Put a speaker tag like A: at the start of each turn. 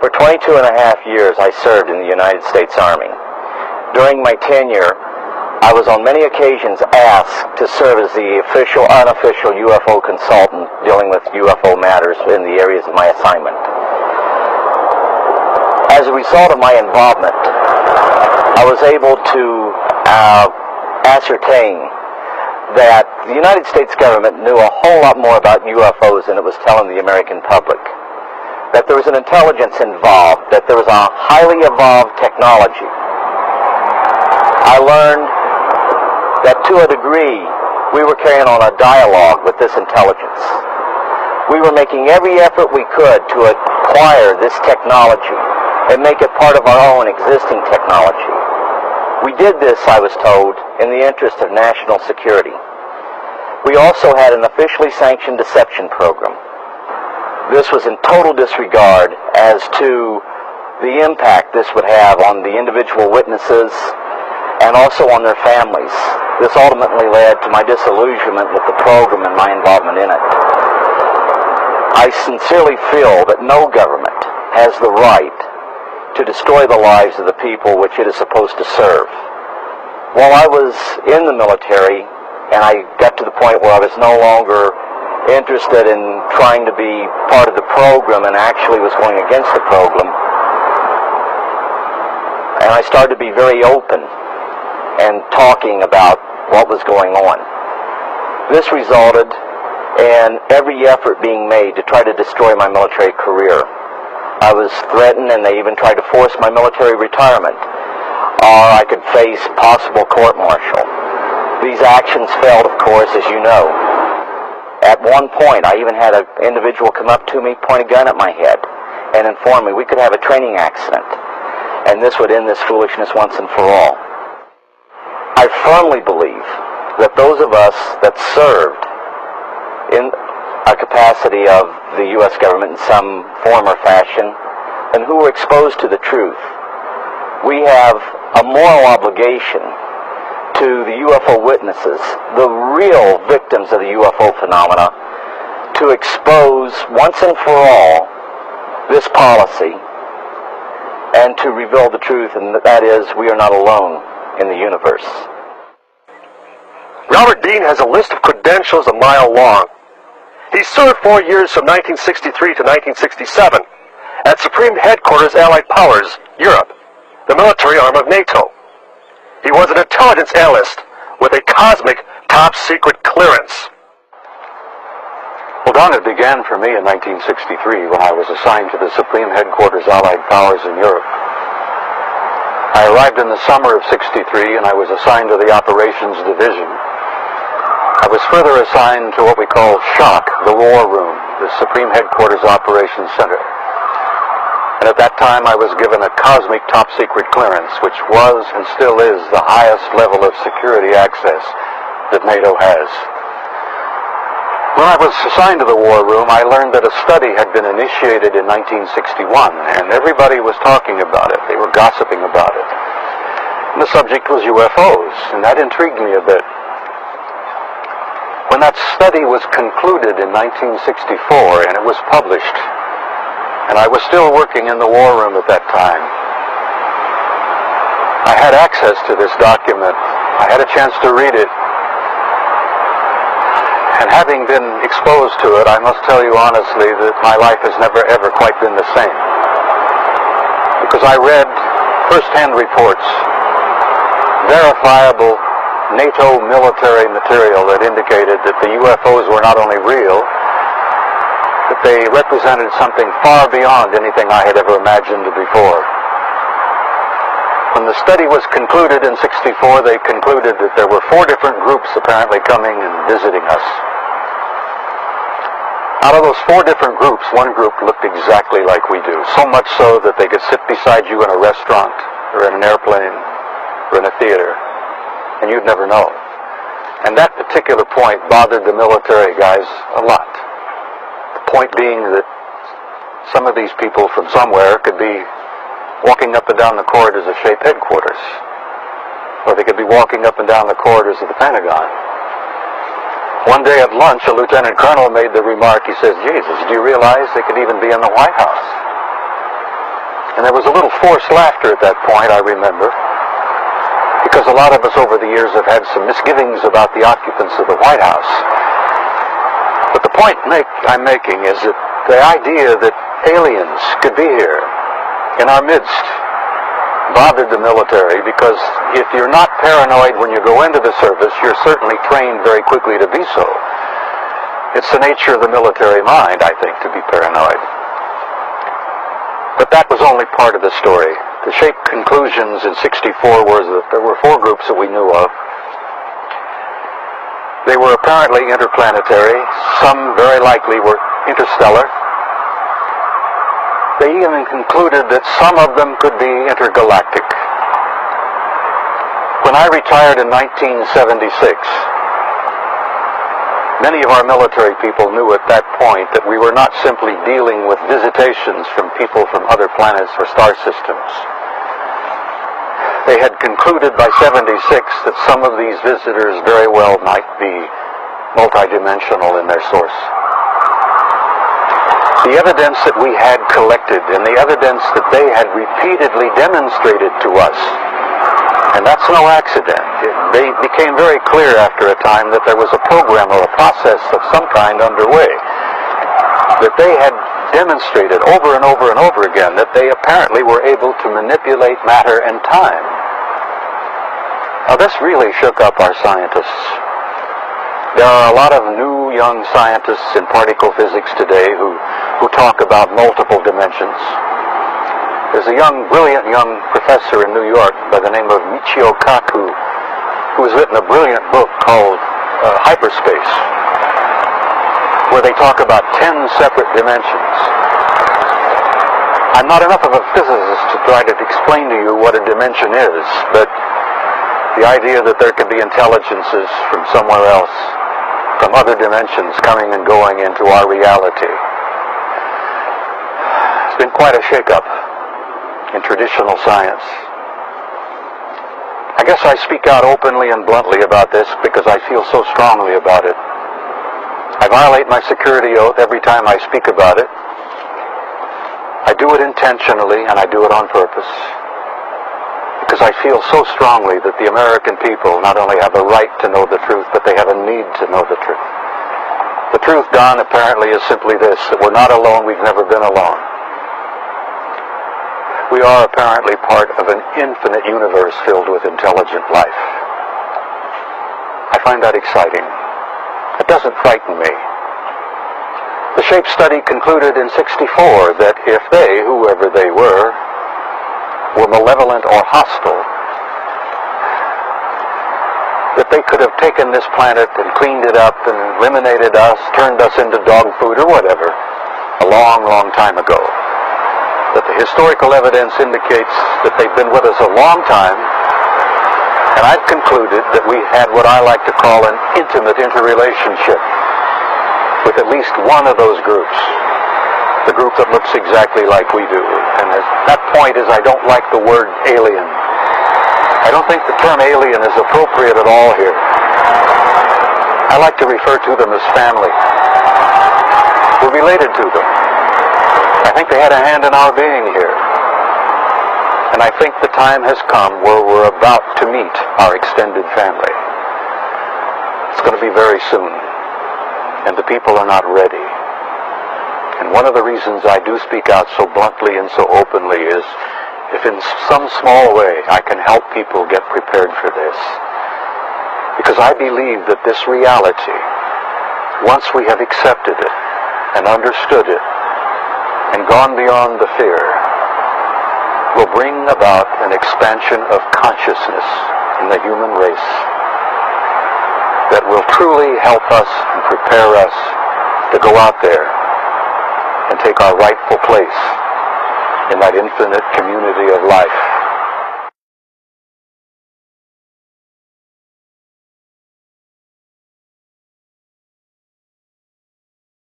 A: For 22 and a half years, I served in the United States Army. During my tenure, I was on many occasions asked to serve as the official, unofficial UFO consultant dealing with UFO matters in the areas of my assignment. As a result of my involvement, I was able to ascertain that the United States government knew a whole lot more about UFOs than it was telling the American public. That there was an intelligence involved, that there was a highly evolved technology. I learned that to a degree, we were carrying on a dialogue with this intelligence. We were making every effort we could to acquire this technology and make it part of our own existing technology. We did this, I was told, in the interest of national security. We also had an officially sanctioned deception program. This was in total disregard as to the impact this would have on the individual witnesses and also on their families. This ultimately led to my disillusionment with the program and my involvement in it. I sincerely feel that no government has the right to destroy the lives of the people which it is supposed to serve. While I was in the military and I got to the point where I was no longer interested in trying to be part of the program and actually was going against the program, and I started to be very open and talking about what was going on. This resulted in every effort being made to try to destroy my military career. I was threatened, and they even tried to force my military retirement, or I could face possible court-martial. These actions failed, of course, as you know. At one point, I even had an individual come up to me, point a gun at my head, and inform me we could have a training accident, and this would end this foolishness once and for all. I firmly believe that those of us that served in a capacity of the U.S. government in some form or fashion, and who were exposed to the truth, we have a moral obligation to the UFO witnesses, the real victims of the UFO phenomena, to expose once and for all this policy and to reveal the truth, and that is, we are not alone in the universe.
B: Robert Dean has a list of credentials a mile long. He served 4 years from 1963 to 1967 at Supreme Headquarters Allied Powers, Europe, the military arm of NATO. He was an intelligence analyst with a cosmic top-secret clearance.
C: Well, Don, it began for me in 1963 when I was assigned to the Supreme Headquarters Allied Powers in Europe. I arrived in the summer of '63 and I was assigned to the Operations Division. I was further assigned to what we call SHOC, the War Room, the Supreme Headquarters Operations Center. And at that time I was given a cosmic top-secret clearance, which was and still is the highest level of security access that NATO has. When I was assigned to the War Room, I learned that a study had been initiated in 1961, and everybody was talking about it. They were gossiping about it. And the subject was UFOs, and that intrigued me a bit. When that study was concluded in 1964, and it was published, and I was still working in the War Room at that time, I had access to this document. I had a chance to read it. And having been exposed to it, I must tell you honestly that my life has never ever quite been the same. Because I read first-hand reports, verifiable NATO military material that indicated that the UFOs were not only real, but they represented something far beyond anything I had ever imagined before. When the study was concluded in '64, they concluded that there were 4 different groups apparently coming and visiting us. Out of those 4 different groups, one group looked exactly like we do, so much so that they could sit beside you in a restaurant or in an airplane or in a theater, and you'd never know. And that particular point bothered the military guys a lot. The point being that some of these people from somewhere could be walking up and down the corridors of SHAPE headquarters, or they could be walking up and down the corridors of the Pentagon. One day at lunch, a lieutenant colonel made the remark, he says, "Jesus, do you realize they could even be in the White House?" And there was a little forced laughter at that point, I remember, because a lot of us over the years have had some misgivings about the occupants of the White House. But the point I'm making is that the idea that aliens could be here in our midst bothered the military, because if you're not paranoid when you go into the service, you're certainly trained very quickly to be so. It's the nature of the military mind, I think, to be paranoid. But that was only part of the story. The shape conclusions in '64 was that there were 4 groups that we knew of. They were apparently interplanetary. Some very likely were interstellar. They even concluded that some of them could be intergalactic. When I retired in 1976, many of our military people knew at that point that we were not simply dealing with visitations from people from other planets or star systems. They had concluded by '76 that some of these visitors very well might be multidimensional in their source. The evidence that we had collected and the evidence that they had repeatedly demonstrated to us, and that's no accident. They became very clear after a time that there was a program or a process of some kind underway, that they had demonstrated over and over and over again that they apparently were able to manipulate matter and time. Now this really shook up our scientists. There are a lot of new young scientists in particle physics today who talk about multiple dimensions. There's a brilliant young professor in New York by the name of Michio Kaku, who has written a brilliant book called Hyperspace, where they talk about 10 separate dimensions. I'm not enough of a physicist to try to explain to you what a dimension is, but the idea that there could be intelligences from somewhere else, from other dimensions coming and going into our reality. It's been quite a shake-up in traditional science. I guess I speak out openly and bluntly about this because I feel so strongly about it. I violate my security oath every time I speak about it. I do it intentionally and I do it on purpose, because I feel so strongly that the American people not only have a right to know the truth, but they have a need to know the truth. The truth, Don, apparently is simply this, that we're not alone, we've never been alone. We are apparently part of an infinite universe filled with intelligent life. I find that exciting. It doesn't frighten me. The shape study concluded in '64 that if they, whoever they were malevolent or hostile, that they could have taken this planet and cleaned it up and eliminated us, turned us into dog food or whatever, a long, long time ago. That the historical evidence indicates that they've been with us a long time, and I've concluded that we had what I like to call an intimate interrelationship with at least one of those groups, the group that looks exactly like we do. And that point is I don't like the word alien. I don't think the term alien is appropriate at all here. I like to refer to them as family. We're related to them. I think they had a hand in our being here. And I think the time has come where we're about to meet our extended family. It's going to be very soon. And the people are not ready. And one of the reasons I do speak out so bluntly and so openly is if in some small way I can help people get prepared for this. Because I believe that this reality, once we have accepted it and understood it and gone beyond the fear, will bring about an expansion of consciousness in the human race that will truly help us and prepare us to go out there and take our rightful place in that infinite community of life